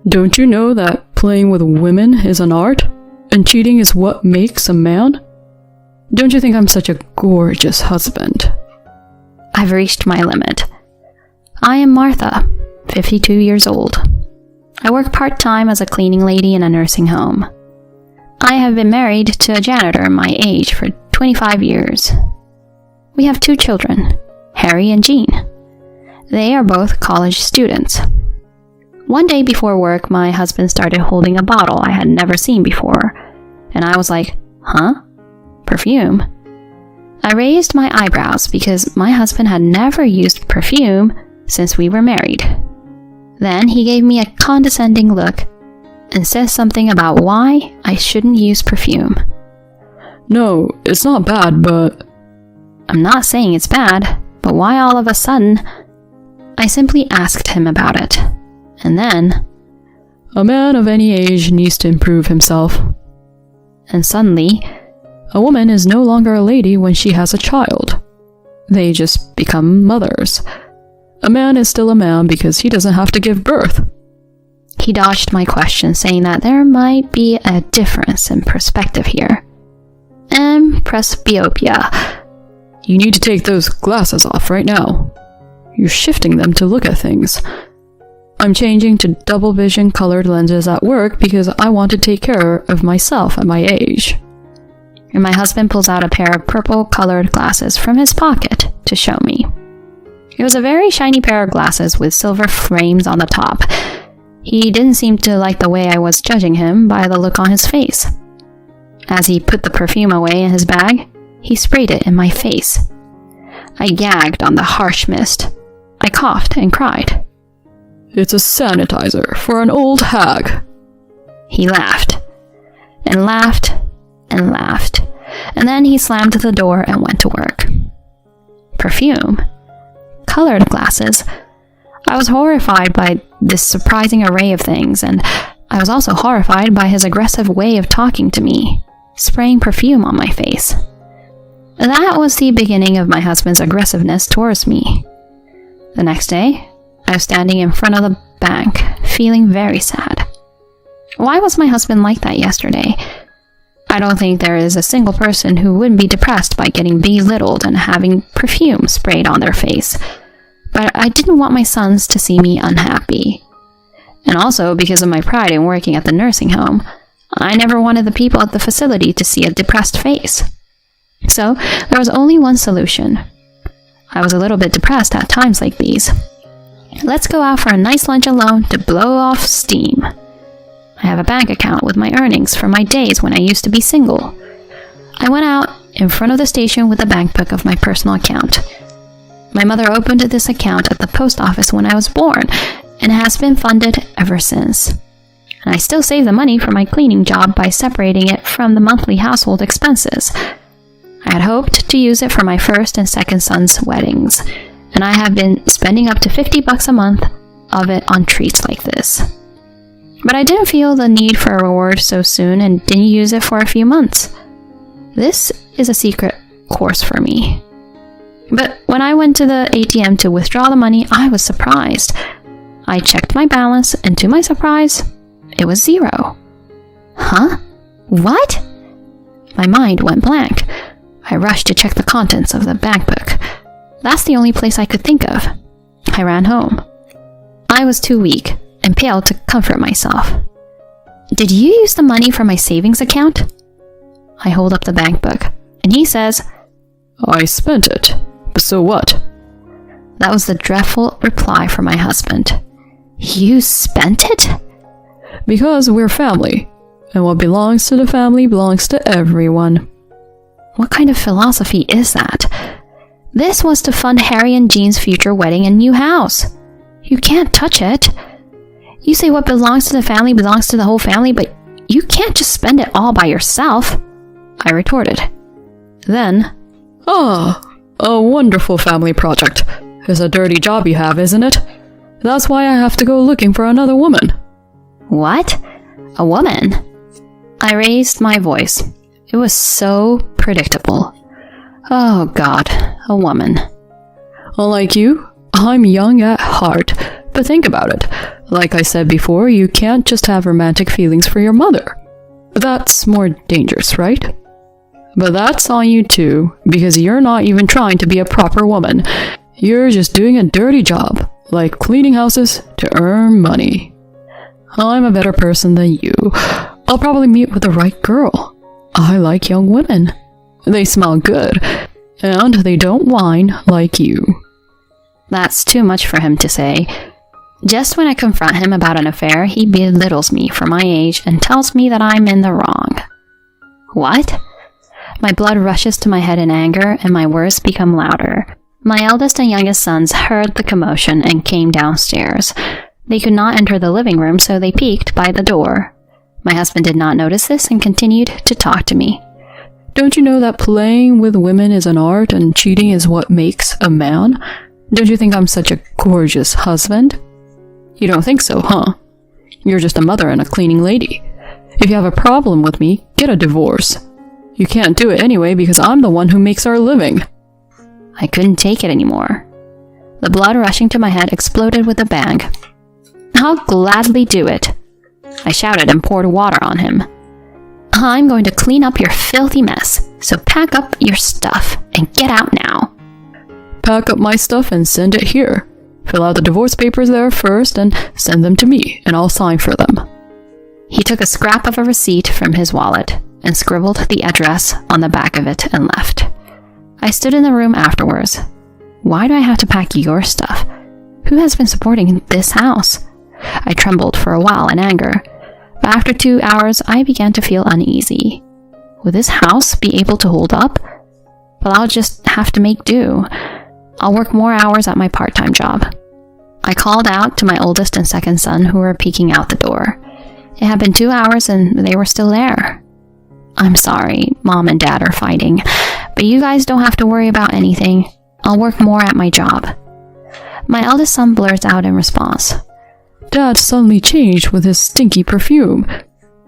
Don't you know that playing with women is an art, and cheating is what makes a man? Don't you think I'm such a gorgeous husband? I've reached my limit. I am Martha, 52 years old. I work part-time as a cleaning lady in a nursing home. I have been married to a janitor my age for 25 years. We have 2 children, Harry and Jean. They are both college students. One day before work, my husband started holding a bottle I had never seen before, and I was like, huh? Perfume? I raised my eyebrows because my husband had never used perfume since we were married. Then he gave me a condescending look and said something about why I shouldn't use perfume. No, it's not bad, but... I'm not saying it's bad, but why all of a sudden? I simply asked him about it. And then... A man of any age needs to improve himself. And suddenly... A woman is no longer a lady when she has a child. They just become mothers. A man is still a man because he doesn't have to give birth. He dodged my question, saying that there might be a difference in perspective here. And presbyopia. You need to take those glasses off right now. You're shifting them to look at things. I'm changing to double vision colored lenses at work because I want to take care of myself at my age. And my husband pulls out a pair of purple-colored glasses from his pocket to show me. It was a very shiny pair of glasses with silver frames on the top. He didn't seem to like the way I was judging him by the look on his face. As he put the perfume away in his bag, he sprayed it in my face. I gagged on the harsh mist. I coughed and cried. It's a sanitizer for an old hag. He laughed, and laughed, and laughed, and then he slammed the door and went to work. Perfume? Colored glasses? I was horrified by this surprising array of things, and I was also horrified by his aggressive way of talking to me, spraying perfume on my face. That was the beginning of my husband's aggressiveness towards me. The next day, I was standing in front of the bank, feeling very sad. Why was my husband like that yesterday? I don't think there is a single person who wouldn't be depressed by getting belittled and having perfume sprayed on their face. But I didn't want my sons to see me unhappy. And also, because of my pride in working at the nursing home, I never wanted the people at the facility to see a depressed face. So, there was only one solution. I was a little bit depressed at times like these. Let's go out for a nice lunch alone to blow off steam. I have a bank account with my earnings from my days when I used to be single. I went out in front of the station with a bank book of my personal account. My mother opened this account at the post office when I was born, and has been funded ever since. And I still save the money for my cleaning job by separating it from the monthly household expenses. I had hoped to use it for my first and second son's weddings, and I have been spending up to $50 a month of it on treats like this. But I didn't feel the need for a reward so soon and didn't use it for a few months. This is a secret course for me. But when I went to the ATM to withdraw the money, I was surprised. I checked my balance, and to my surprise, it was 0. Huh? What? My mind went blank. I rushed to check the contents of the bank book. That's the only place I could think of. I ran home. I was too weak and pale to comfort myself. Did you use the money from my savings account? I hold up the bank book, and he says, I spent it, but so what? That was the dreadful reply from my husband. You spent it? Because we're family, and what belongs to the family belongs to everyone. What kind of philosophy is that? This was to fund Harry and Jean's future wedding and new house. You can't touch it. You say what belongs to the family belongs to the whole family, but you can't just spend it all by yourself, I retorted. Then, a wonderful family project. It's a dirty job you have, isn't it? That's why I have to go looking for another woman. What? A woman? I raised my voice. It was so predictable. Oh God, a woman. Unlike you, I'm young at heart, but think about it. Like I said before, you can't just have romantic feelings for your mother. That's more dangerous, right? But that's on you too, because you're not even trying to be a proper woman. You're just doing a dirty job, like cleaning houses to earn money. I'm a better person than you. I'll probably meet with the right girl. I like young women. They smell good, and they don't whine like you. That's too much for him to say. Just when I confront him about an affair, he belittles me for my age and tells me that I'm in the wrong. What? My blood rushes to my head in anger, and my words become louder. My eldest and youngest sons heard the commotion and came downstairs. They could not enter the living room, so they peeked by the door. My husband did not notice this and continued to talk to me. Don't you know that playing with women is an art and cheating is what makes a man? Don't you think I'm such a gorgeous husband? You don't think so, huh? You're just a mother and a cleaning lady. If you have a problem with me, get a divorce. You can't do it anyway because I'm the one who makes our living. I couldn't take it anymore. The blood rushing to my head exploded with a bang. I'll gladly do it. I shouted and poured water on him. I'm going to clean up your filthy mess, so pack up your stuff and get out now. Pack up my stuff and send it here. Fill out the divorce papers there first and send them to me, and I'll sign for them. He took a scrap of a receipt from his wallet and scribbled the address on the back of it and left. I stood in the room afterwards. Why do I have to pack your stuff? Who has been supporting this house? I trembled for a while in anger, but after 2 hours I began to feel uneasy. Will this house be able to hold up? Well, I'll just have to make do. I'll work more hours at my part-time job. I called out to my oldest and second son who were peeking out the door. It had been 2 hours and they were still there. I'm sorry, Mom and Dad are fighting, but you guys don't have to worry about anything. I'll work more at my job. My eldest son blurts out in response. Dad suddenly changed with his stinky perfume.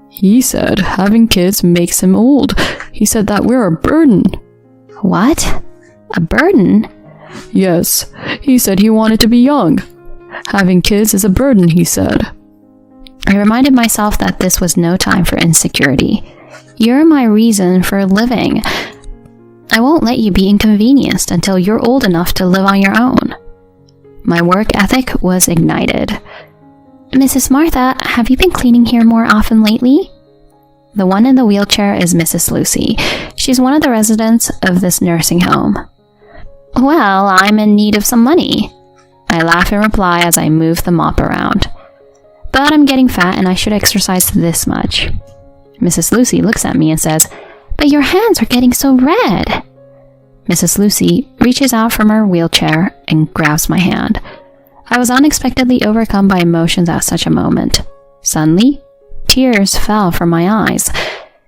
He said having kids makes him old. He said that we're a burden. What? A burden? Yes, he said he wanted to be young. Having kids is a burden, he said. I reminded myself that this was no time for insecurity. You're my reason for living. I won't let you be inconvenienced until you're old enough to live on your own. My work ethic was ignited. Mrs. Martha, have you been cleaning here more often lately? The one in the wheelchair is Mrs. Lucy. She's one of the residents of this nursing home. Well, I'm in need of some money. I laugh in reply as I move the mop around. But I'm getting fat and I should exercise this much. Mrs. Lucy looks at me and says, But your hands are getting so red. Mrs. Lucy reaches out from her wheelchair and grabs my hand. I was unexpectedly overcome by emotions at such a moment. Suddenly, tears fell from my eyes.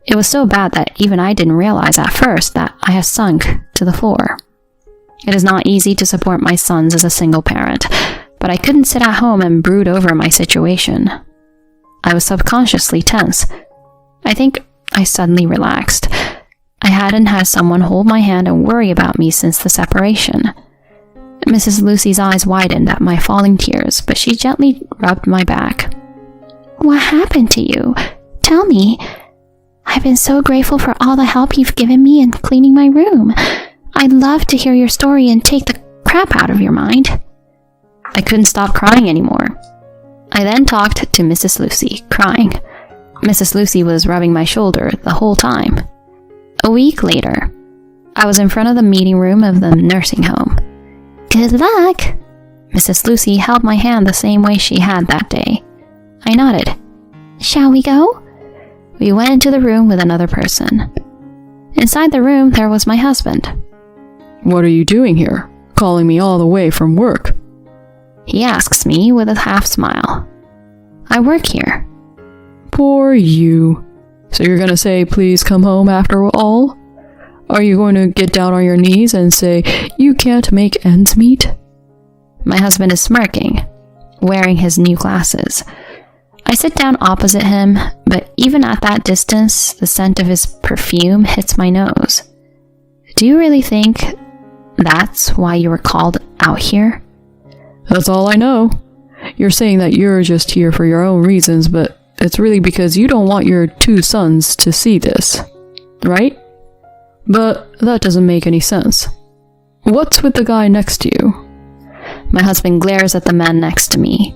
It was so bad that even I didn't realize at first that I had sunk to the floor. It is not easy to support my sons as a single parent, but I couldn't sit at home and brood over my situation. I was subconsciously tense. I think I suddenly relaxed. I hadn't had someone hold my hand and worry about me since the separation. Mrs. Lucy's eyes widened at my falling tears, but she gently rubbed my back. What happened to you? Tell me. I've been so grateful for all the help you've given me in cleaning my room. I'd love to hear your story and take the crap out of your mind. I couldn't stop crying anymore. I then talked to Mrs. Lucy, crying. Mrs. Lucy was rubbing my shoulder the whole time. A week later, I was in front of the meeting room of the nursing home. Good luck! Mrs. Lucy held my hand the same way she had that day. I nodded. Shall we go? We went into the room with another person. Inside the room, there was my husband. What are you doing here? Calling me all the way from work? He asks me with a half smile. I work here. Poor you. So you're gonna say, please come home after all? Are you going to get down on your knees and say, you can't make ends meet? My husband is smirking, wearing his new glasses. I sit down opposite him, but even at that distance, the scent of his perfume hits my nose. Do you really think that's why you were called out here? That's all I know. You're saying that you're just here for your own reasons, but it's really because you don't want your 2 sons to see this, right? But that doesn't make any sense. What's with the guy next to you? My husband glares at the man next to me.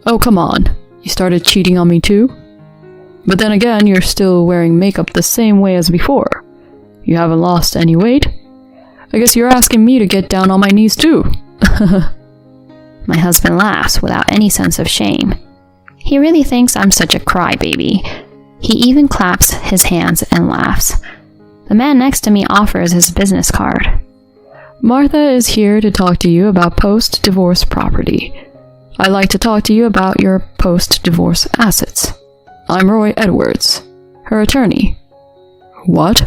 Oh, come on. You started cheating on me too? But then again, you're still wearing makeup the same way as before. You haven't lost any weight. I guess you're asking me to get down on my knees too. My husband laughs without any sense of shame. He really thinks I'm such a crybaby. He even claps his hands and laughs. The man next to me offers his business card. Martha is here to talk to you about post-divorce property. I'd like to talk to you about your post-divorce assets. I'm Roy Edwards, her attorney. What?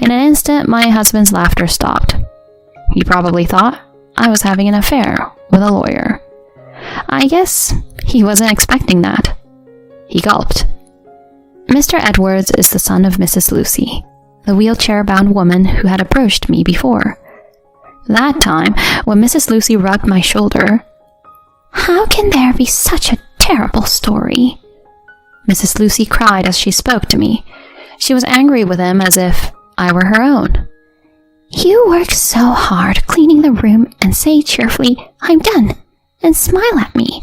In an instant, my husband's laughter stopped. He probably thought I was having an affair with a lawyer. I guess he wasn't expecting that. He gulped. Mr. Edwards is the son of Mrs. Lucy, the wheelchair-bound woman who had approached me before. That time, when Mrs. Lucy rubbed my shoulder, "How can there be such a terrible story?" Mrs. Lucy cried as she spoke to me. She was angry with him as if I were her own. "You work so hard cleaning the room and say cheerfully, 'I'm done,' and smile at me.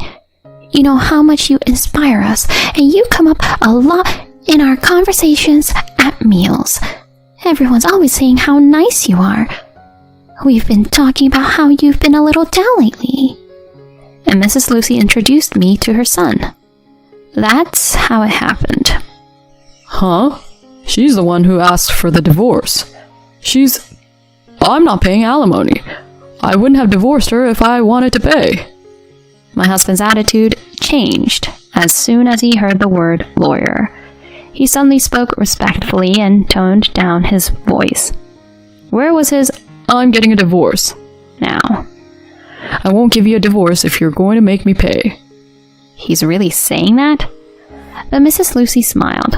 You know how much you inspire us, and you come up a lot in our conversations at meals. Everyone's always saying how nice you are. We've been talking about how you've been a little down lately." And Mrs. Lucy introduced me to her son. That's how it happened. Huh? She's the one who asked for the divorce. I'm not paying alimony. I wouldn't have divorced her if I wanted to pay. My husband's attitude changed as soon as he heard the word lawyer. He suddenly spoke respectfully and toned down his voice. Where was his, "I'm getting a divorce" now? I won't give you a divorce if you're going to make me pay. He's really saying that? But Mrs. Lucy smiled.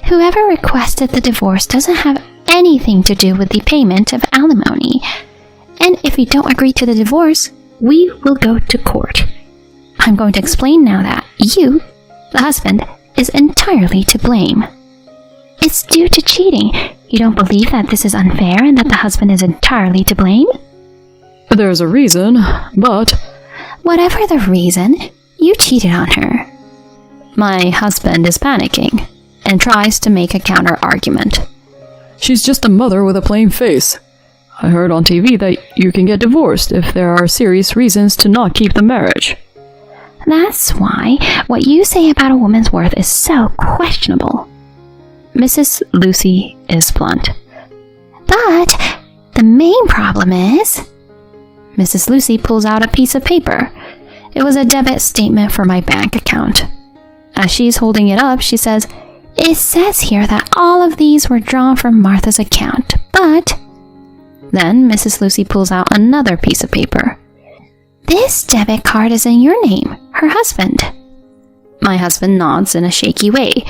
Whoever requested the divorce doesn't have anything to do with the payment of alimony. And if you don't agree to the divorce, we will go to court. I'm going to explain now that you, the husband, is entirely to blame. It's due to cheating. You don't believe that this is unfair and that the husband is entirely to blame? There's a reason, but... Whatever the reason, you cheated on her. My husband is panicking and tries to make a counter-argument. She's just a mother with a plain face. I heard on TV that you can get divorced if there are serious reasons to not keep the marriage. That's why what you say about a woman's worth is so questionable. Mrs. Lucy is blunt. But the main problem is... Mrs. Lucy pulls out a piece of paper. It was a debit statement for my bank account. As she's holding it up, she says, "It says here that all of these were drawn from Martha's account, but..." Then Mrs. Lucy pulls out another piece of paper. "This debit card is in your name, her husband." My husband nods in a shaky way.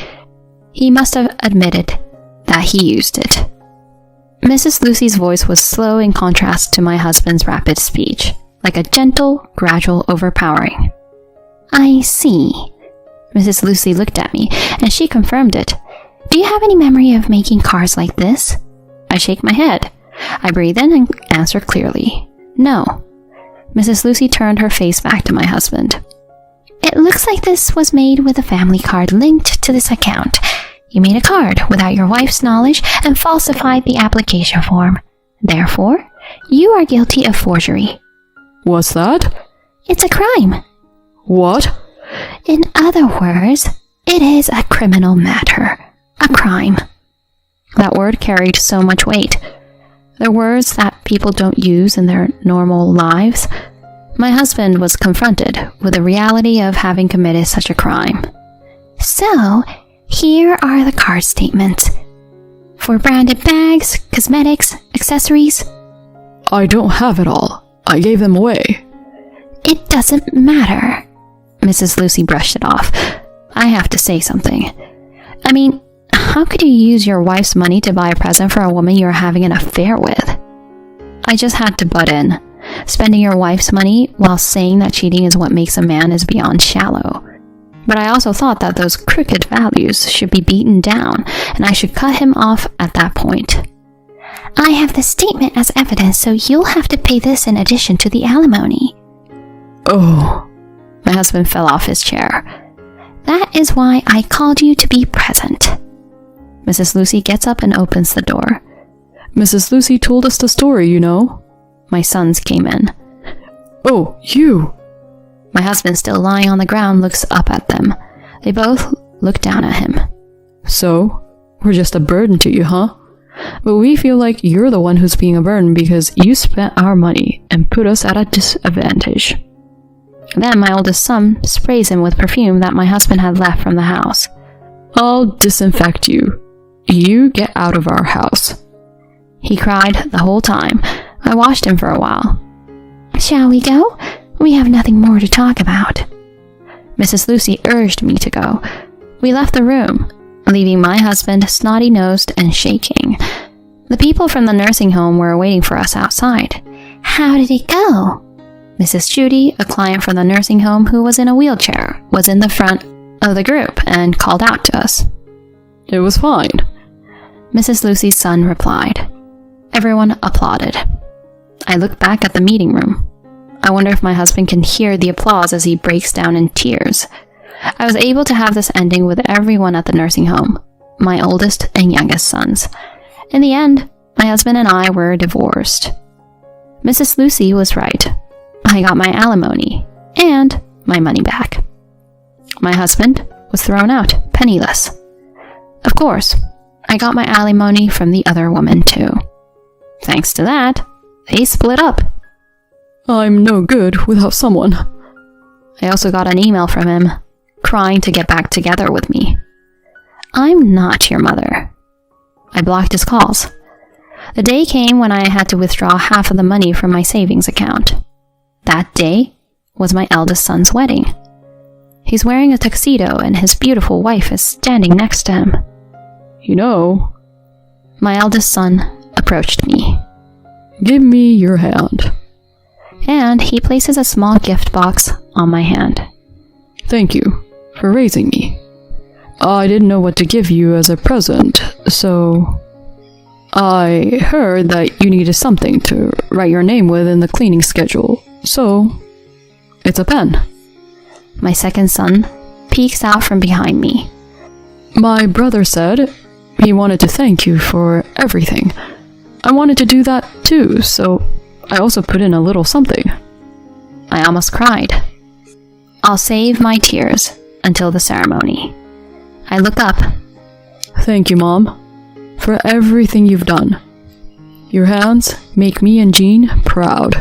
He must have admitted that he used it. Mrs. Lucy's voice was slow in contrast to my husband's rapid speech, like a gentle, gradual overpowering. "I see." Mrs. Lucy looked at me, and she confirmed it. "Do you have any memory of making cards like this?" I shake my head. I breathe in and answer clearly. "No." Mrs. Lucy turned her face back to my husband. "It looks like this was made with a family card linked to this account. You made a card without your wife's knowledge and falsified the application form. Therefore, you are guilty of forgery." What's that? "It's a crime." What? "In other words, it is a criminal matter. A crime." That word carried so much weight. They're words that people don't use in their normal lives. My husband was confronted with the reality of having committed such a crime. "So, here are the card statements. For branded bags, cosmetics, accessories." I don't have it all. I gave them away. "It doesn't matter." Mrs. Lucy brushed it off. "I have to say something. I mean, how could you use your wife's money to buy a present for a woman you're having an affair with?" I just had to butt in. Spending your wife's money while saying that cheating is what makes a man is beyond shallow. But I also thought that those crooked values should be beaten down, and I should cut him off at that point. I have the statement as evidence, so you'll have to pay this in addition to the alimony. Oh. My husband fell off his chair. That is why I called you to be present. Mrs. Lucy gets up and opens the door. Mrs. Lucy told us the story, you know. My sons came in. Oh, you! My husband, still lying on the ground, looks up at them. They both look down at him. So, we're just a burden to you, huh? But we feel like you're the one who's being a burden because you spent our money and put us at a disadvantage. Then my oldest son sprays him with perfume that my husband had left from the house. I'll disinfect you. You get out of our house. He cried the whole time. I watched him for a while. Shall we go? We have nothing more to talk about. Mrs. Lucy urged me to go. We left the room, leaving my husband snotty-nosed and shaking. The people from the nursing home were waiting for us outside. How did it go? Mrs. Judy, a client from the nursing home who was in a wheelchair, was in the front of the group and called out to us. It was fine. Mrs. Lucy's son replied. Everyone applauded. I looked back at the meeting room. I wonder if my husband can hear the applause as he breaks down in tears. I was able to have this ending with everyone at the nursing home, my oldest and youngest sons. In the end, my husband and I were divorced. Mrs. Lucy was right. I got my alimony and my money back. My husband was thrown out, penniless. Of course, I got my alimony from the other woman too. Thanks to that, they split up. I'm no good without someone. I also got an email from him, crying to get back together with me. I'm not your mother. I blocked his calls. The day came when I had to withdraw half of the money from my savings account. That day was my eldest son's wedding. He's wearing a tuxedo and his beautiful wife is standing next to him. You know, my eldest son approached me. Give me your hand. And he places a small gift box on my hand. Thank you for raising me. I didn't know what to give you as a present, so I heard that you needed something to write your name with in the cleaning schedule, so it's a pen. My second son peeks out from behind me. My brother said he wanted to thank you for everything. I wanted to do that too, so I also put in a little something. I almost cried. I'll save my tears until the ceremony. I look up. Thank you, Mom, for everything you've done. Your hands make me and Jean proud.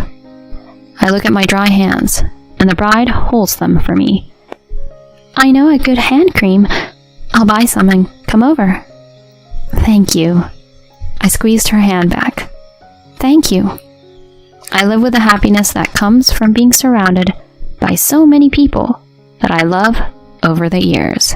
I look at my dry hands, and the bride holds them for me. I know a good hand cream. I'll buy some and come over. Thank you. I squeezed her hand back. Thank you. I live with the happiness that comes from being surrounded by so many people that I love over the years.